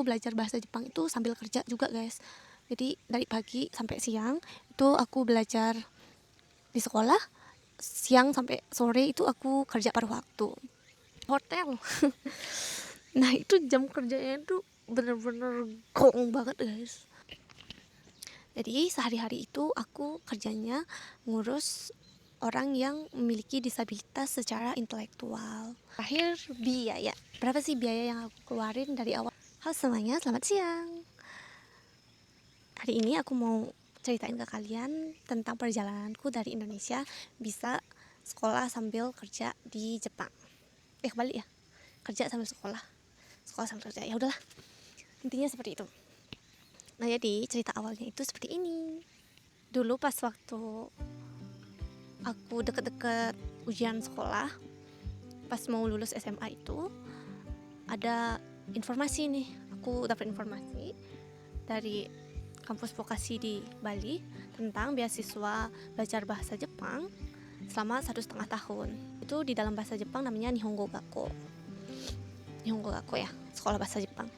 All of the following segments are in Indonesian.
Aku belajar bahasa Jepang itu sambil kerja juga guys. Jadi dari pagi sampai siang itu aku belajar di sekolah, siang sampai sore itu aku kerja paruh waktu hotel. Nah itu jam kerjanya itu bener-bener gong banget guys. Jadi sehari-hari itu aku kerjanya ngurus orang yang memiliki disabilitas secara intelektual. Terakhir, biaya. Berapa sih biaya yang aku keluarin dari awal? Halo semuanya, selamat siang. Hari ini aku mau ceritain ke kalian tentang perjalananku dari Indonesia bisa sekolah sambil kerja di Jepang. Kembali ya, kerja sambil sekolah, sekolah sambil kerja. Ya udahlah, intinya seperti itu. Nah jadi cerita awalnya itu seperti ini. Dulu pas waktu aku deket-deket ujian sekolah, pas mau lulus SMA itu ada informasi nih. Aku dapat informasi dari kampus vokasi di Bali tentang beasiswa belajar bahasa Jepang selama 1,5 tahun. Itu di dalam bahasa Jepang namanya Nihongo Gakko. Nihongo Gakko ya, sekolah bahasa Jepang.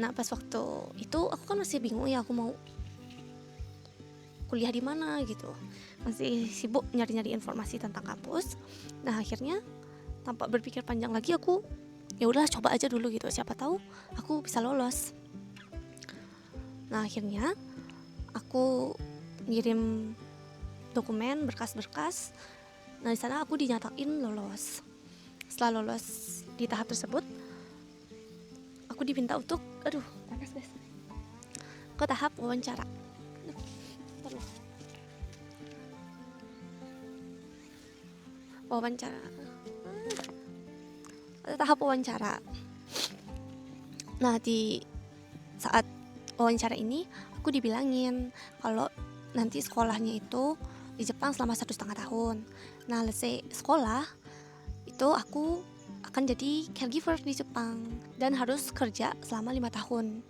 Nah pas waktu itu aku kan masih bingung ya, aku mau kuliah di mana gitu, masih sibuk nyari-nyari informasi tentang kampus. Nah akhirnya tanpa berpikir panjang lagi aku ya udah coba aja dulu gitu, siapa tahu aku bisa lolos. Nah akhirnya aku ngirim dokumen berkas-berkas. Nah di sana aku dinyatain lolos. Setelah lolos di tahap tersebut, aku diminta untuk panas guys, ke tahap wawancara. Tahap wawancara. Nah di saat wawancara ini aku dibilangin kalau nanti sekolahnya itu di Jepang selama 1,5 tahun. Nah let's say sekolah itu aku akan jadi caregiver di Jepang dan harus kerja selama 5 tahun.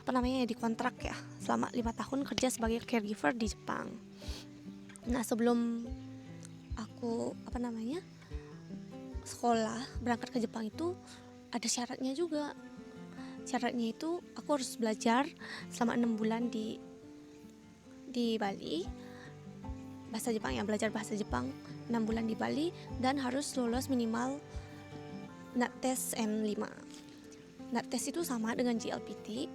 Apa namanya, di kontrak ya, selama 5 tahun kerja sebagai caregiver di Jepang. Nah sebelum aku sekolah berangkat ke Jepang itu ada syaratnya juga. Syaratnya itu aku harus belajar selama 6 bulan di Bali bahasa Jepang ya, belajar bahasa Jepang 6 bulan di Bali dan harus lulus minimal NATES N5. NATES itu sama dengan GLPT.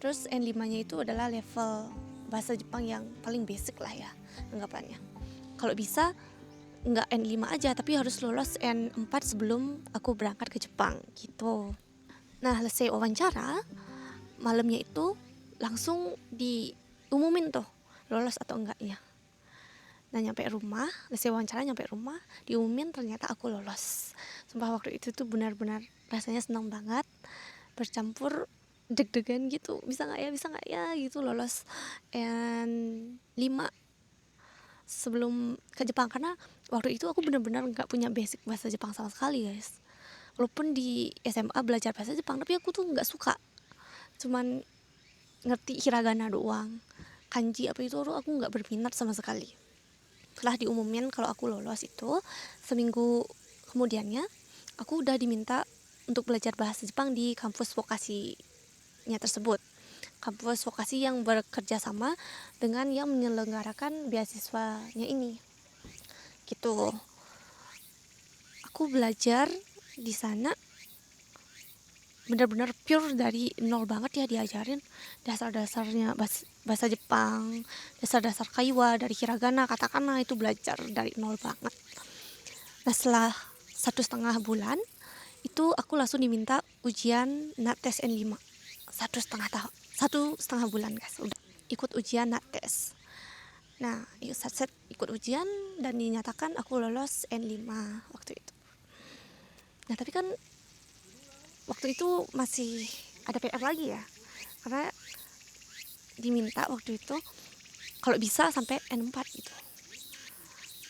Terus N5-nya itu adalah level bahasa Jepang yang paling basic lah ya anggapannya. Kalau bisa nggak N5 aja, tapi harus lulus N4 sebelum aku berangkat ke Jepang gitu. Nah selesai wawancara, malamnya itu langsung diumumin tuh lolos atau enggaknya. Nah nyampe rumah, selesai wawancara nyampe rumah, diumumin ternyata aku lolos. Sumpah waktu itu tuh benar-benar rasanya senang banget, bercampur deg-degan gitu, bisa nggak ya gitu lolos N5 sebelum ke Jepang. Karena waktu itu aku benar-benar nggak punya basic bahasa Jepang sama sekali guys. Walaupun di SMA belajar bahasa Jepang, tapi aku tuh nggak suka, cuman ngerti hiragana doang, kanji apa itu aku nggak berminat sama sekali. Setelah diumumin kalau aku lolos itu, seminggu kemudiannya aku udah diminta untuk belajar bahasa Jepang di kampus vokasinya tersebut, kampus vokasi yang bekerja sama dengan yang menyelenggarakan beasiswanya ini gitu. Aku belajar di sana benar-benar pure dari nol banget ya, diajarin dasar-dasarnya bahasa Jepang, dasar-dasar kaiwa dari hiragana, katakana, itu belajar dari nol banget. Nah setelah 1,5 bulan itu aku langsung diminta ujian NATES N5. 1,5 bulan guys udah ikut ujian NATES. Nah ikut ujian dan dinyatakan aku lolos N5 waktu itu. Nah tapi kan waktu itu masih ada PR lagi ya, karena diminta waktu itu kalau bisa sampai N4 gitu.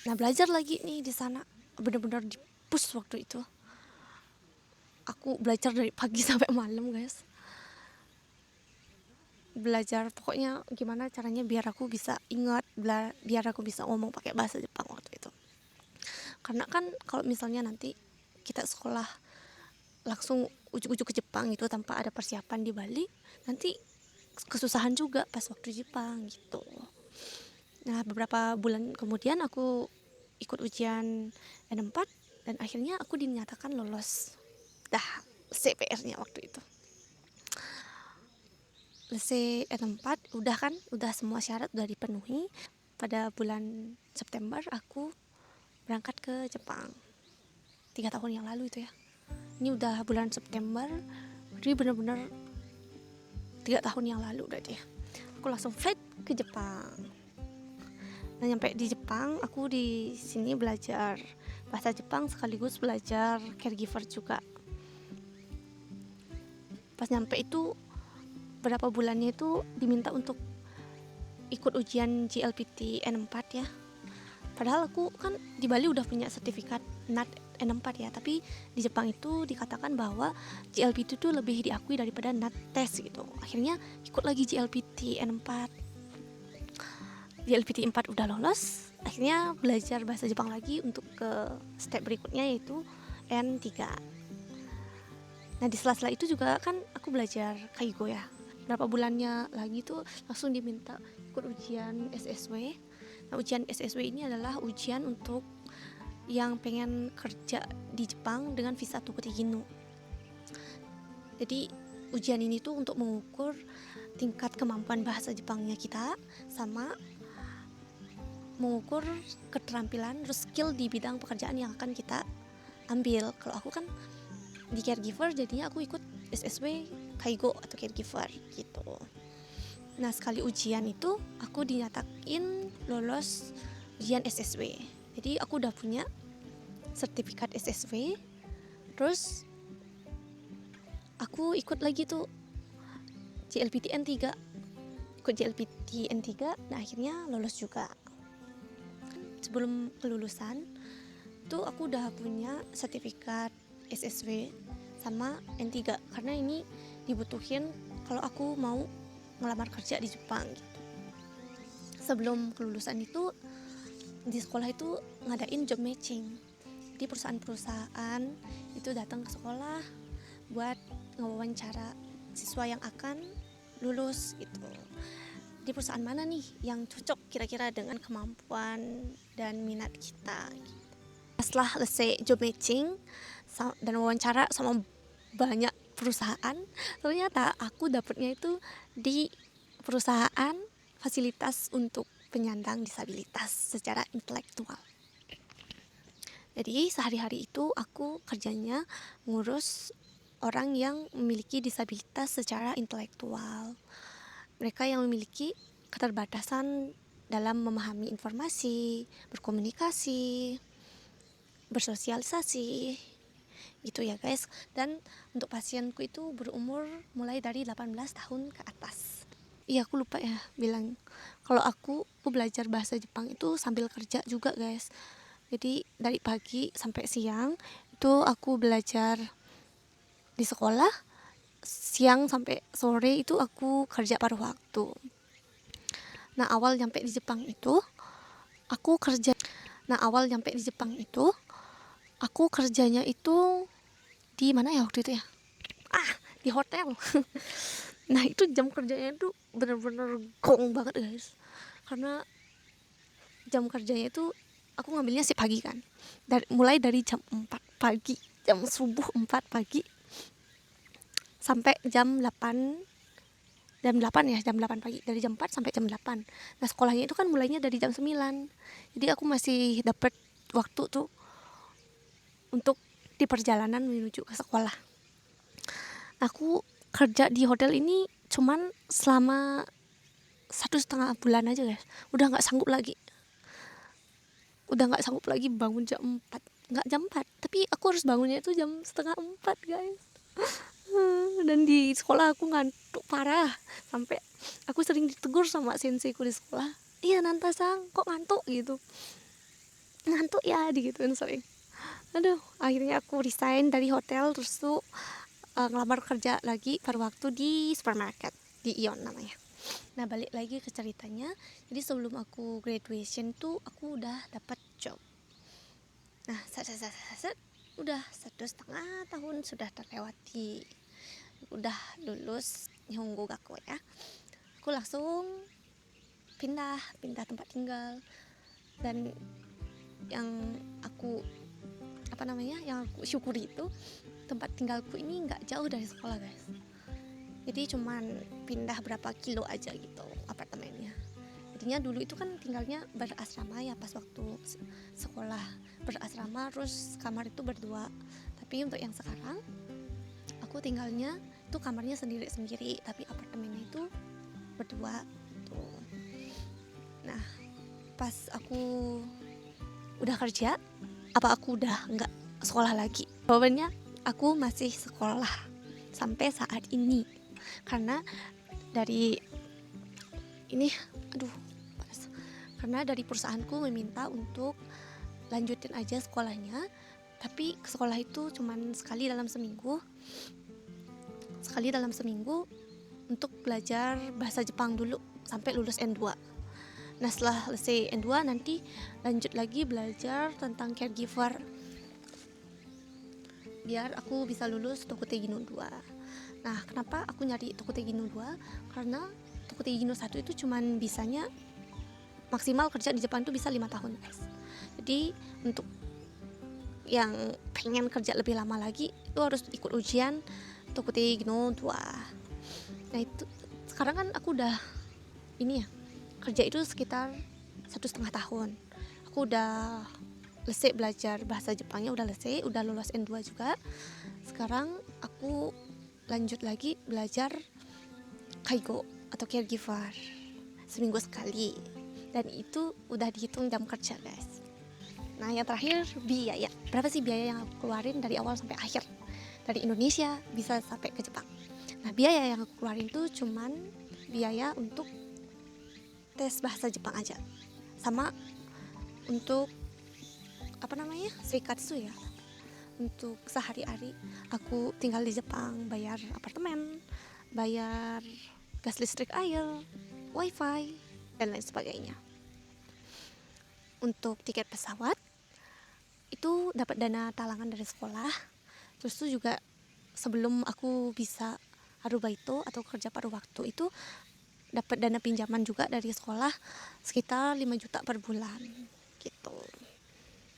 Nah belajar lagi nih di sana, benar-benar di-push waktu itu. Aku belajar dari pagi sampai malam guys, belajar pokoknya gimana caranya biar aku bisa ingat, biar aku bisa ngomong pakai bahasa Jepang waktu itu. Karena kan kalau misalnya nanti kita sekolah langsung ujuk-ujuk ke Jepang gitu tanpa ada persiapan di Bali, nanti kesusahan juga pas waktu di Jepang gitu. Nah, beberapa bulan kemudian aku ikut ujian N4 dan akhirnya aku dinyatakan lolos. Dah, CPR-nya waktu itu. N4 udah kan, udah semua syarat udah dipenuhi. Pada bulan September aku berangkat ke Jepang. 3 tahun yang lalu itu ya. Ini udah bulan September, jadi bener-bener 3 tahun yang lalu udah deh. Aku langsung flight ke Jepang. Nah, nyampe di Jepang, aku di sini belajar bahasa Jepang sekaligus belajar caregiver juga. Pas nyampe itu berapa bulannya itu diminta untuk ikut ujian GLPT N4 ya. Padahal aku kan di Bali udah punya sertifikat NAT N4 ya, tapi di Jepang itu dikatakan bahwa GLPT itu lebih diakui daripada NAT tes gitu. Akhirnya ikut lagi GLPT N4. GLPT 4 udah lolos, akhirnya belajar bahasa Jepang lagi untuk ke step berikutnya yaitu N3. Nah, di sela-sela itu juga kan aku belajar kaigo ya. Berapa bulannya lagi tuh langsung diminta ikut ujian SSW. Nah, ujian SSW ini adalah ujian untuk yang pengen kerja di Jepang dengan visa Tokuti Ginu. Jadi ujian ini tuh untuk mengukur tingkat kemampuan bahasa Jepangnya kita sama mengukur keterampilan terus skill di bidang pekerjaan yang akan kita ambil. Kalau aku kan di caregiver, jadinya aku ikut SSW kaigo atau caregiver gitu. Nah, sekali ujian itu aku dinyatakin lolos ujian SSW. Jadi aku udah punya sertifikat SSW. Terus aku ikut lagi tuh GLPT N3. Ikut GLPT N3, nah akhirnya lolos juga. Sebelum kelulusan tuh aku udah punya sertifikat SSW sama N3 karena ini dibutuhin kalau aku mau ngelamar kerja di Jepang gitu. Sebelum kelulusan itu di sekolah itu ngadain job matching. Jadi perusahaan-perusahaan itu datang ke sekolah buat ngewawancara siswa yang akan lulus gitu. Di perusahaan mana nih yang cocok kira-kira dengan kemampuan dan minat kita gitu. Setelah selesai job matching dan wawancara sama banyak perusahaan, ternyata aku dapetnya itu di perusahaan fasilitas untuk penyandang disabilitas secara intelektual. Jadi sehari-hari itu aku kerjanya ngurus orang yang memiliki disabilitas secara intelektual. Mereka yang memiliki keterbatasan dalam memahami informasi, berkomunikasi, bersosialisasi gitu ya guys. Dan untuk pasienku itu berumur mulai dari 18 tahun ke atas. Iya, aku lupa ya bilang kalau aku belajar bahasa Jepang itu sambil kerja juga guys. Jadi dari pagi sampai siang itu aku belajar di sekolah, siang sampai sore itu aku kerja paruh waktu. Nah, awal nyampe di Jepang itu aku kerja. Nah, awal nyampe di Jepang itu aku kerjanya itu di mana ya waktu itu ya? Di hotel. Nah, itu jam kerjanya itu bener-bener gong banget guys. Karena jam kerjanya itu aku ngambilnya si pagi kan. Mulai dari jam 4 pagi, jam subuh 4 pagi sampai jam 8 jam 8 pagi, dari jam 4 sampai jam 8. Nah, sekolahnya itu kan mulainya dari jam 9. Jadi aku masih dapat waktu tuh untuk di perjalanan menuju ke sekolah. Aku kerja di hotel ini cuman selama 1,5 bulan aja guys. Udah nggak sanggup lagi bangun jam 4. Nggak jam 4, tapi aku harus bangunnya itu jam setengah 4 guys. Dan di sekolah aku ngantuk parah, sampai aku sering ditegur sama senseiku di sekolah. Iya Nanta-san, kok ngantuk gitu. Ngantuk ya digituin sering. Aduh, akhirnya aku resign dari hotel, terus tuh ngelamar kerja lagi pada waktu di supermarket, di Ion namanya. Nah, balik lagi ke ceritanya. Jadi sebelum aku graduation tuh aku udah dapat job. Nah, udah 1,5 tahun sudah terlewati, udah lulus Nihongo Gakko ya. Aku langsung pindah tempat tinggal. Dan yang aku yang aku syukuri itu tempat tinggalku ini nggak jauh dari sekolah guys. Jadi cuman pindah berapa kilo aja gitu apartemennya. Jadinya dulu itu kan tinggalnya berasrama ya, pas waktu sekolah berasrama terus kamar itu berdua. Tapi untuk yang sekarang aku tinggalnya itu kamarnya sendiri-sendiri tapi apartemennya itu berdua tuh. Nah pas aku udah kerja, apa aku udah nggak sekolah lagi? Jawabannya aku masih sekolah sampai saat ini, karena dari ini karena dari perusahaanku meminta untuk lanjutin aja sekolahnya, tapi ke sekolah itu cuman sekali dalam seminggu untuk belajar bahasa Jepang dulu sampai lulus N2. Nah setelah selesai N2 nanti lanjut lagi belajar tentang caregiver biar aku bisa lulus Tokutei Gino 2. Nah kenapa aku nyari Tokutei Gino 2? Karena Tokutei Gino 1 itu cuman bisanya maksimal kerja di Jepang itu bisa 5 tahun guys. Jadi untuk yang pengen kerja lebih lama lagi itu harus ikut ujian Tokutei Gino 2. Nah itu sekarang kan aku udah kerja itu sekitar 1,5 tahun. Aku udah selesai belajar bahasa Jepangnya, udah selesai, udah lulus N2 juga. Sekarang aku lanjut lagi belajar kaigo atau caregiver seminggu sekali, dan itu udah dihitung jam kerja guys. Nah yang terakhir biaya, berapa sih biaya yang aku keluarin dari awal sampai akhir dari Indonesia bisa sampai ke Jepang. Nah biaya yang aku keluarin tuh cuman biaya untuk tes bahasa Jepang aja, sama untuk seikatsu ya, untuk sehari-hari aku tinggal di Jepang, bayar apartemen, bayar gas listrik, air, wifi, dan lain sebagainya. Untuk tiket pesawat itu dapat dana talangan dari sekolah. Terus itu juga sebelum aku bisa arubaito atau kerja paruh waktu itu dapat dana pinjaman juga dari sekolah sekitar 5 juta per bulan gitu.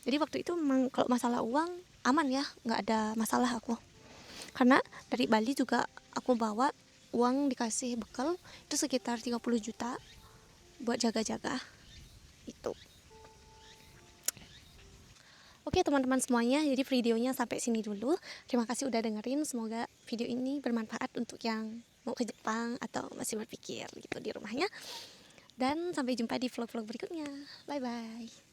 Jadi waktu itu memang kalau masalah uang aman ya, nggak ada masalah aku. Karena dari Bali juga aku bawa uang, dikasih bekal itu sekitar 30 juta buat jaga-jaga itu. Oke teman-teman semuanya, jadi videonya sampai sini dulu. Terima kasih udah dengerin, semoga video ini bermanfaat untuk yang mau ke Jepang atau masih berpikir gitu di rumahnya. Dan sampai jumpa di vlog-vlog berikutnya. Bye bye.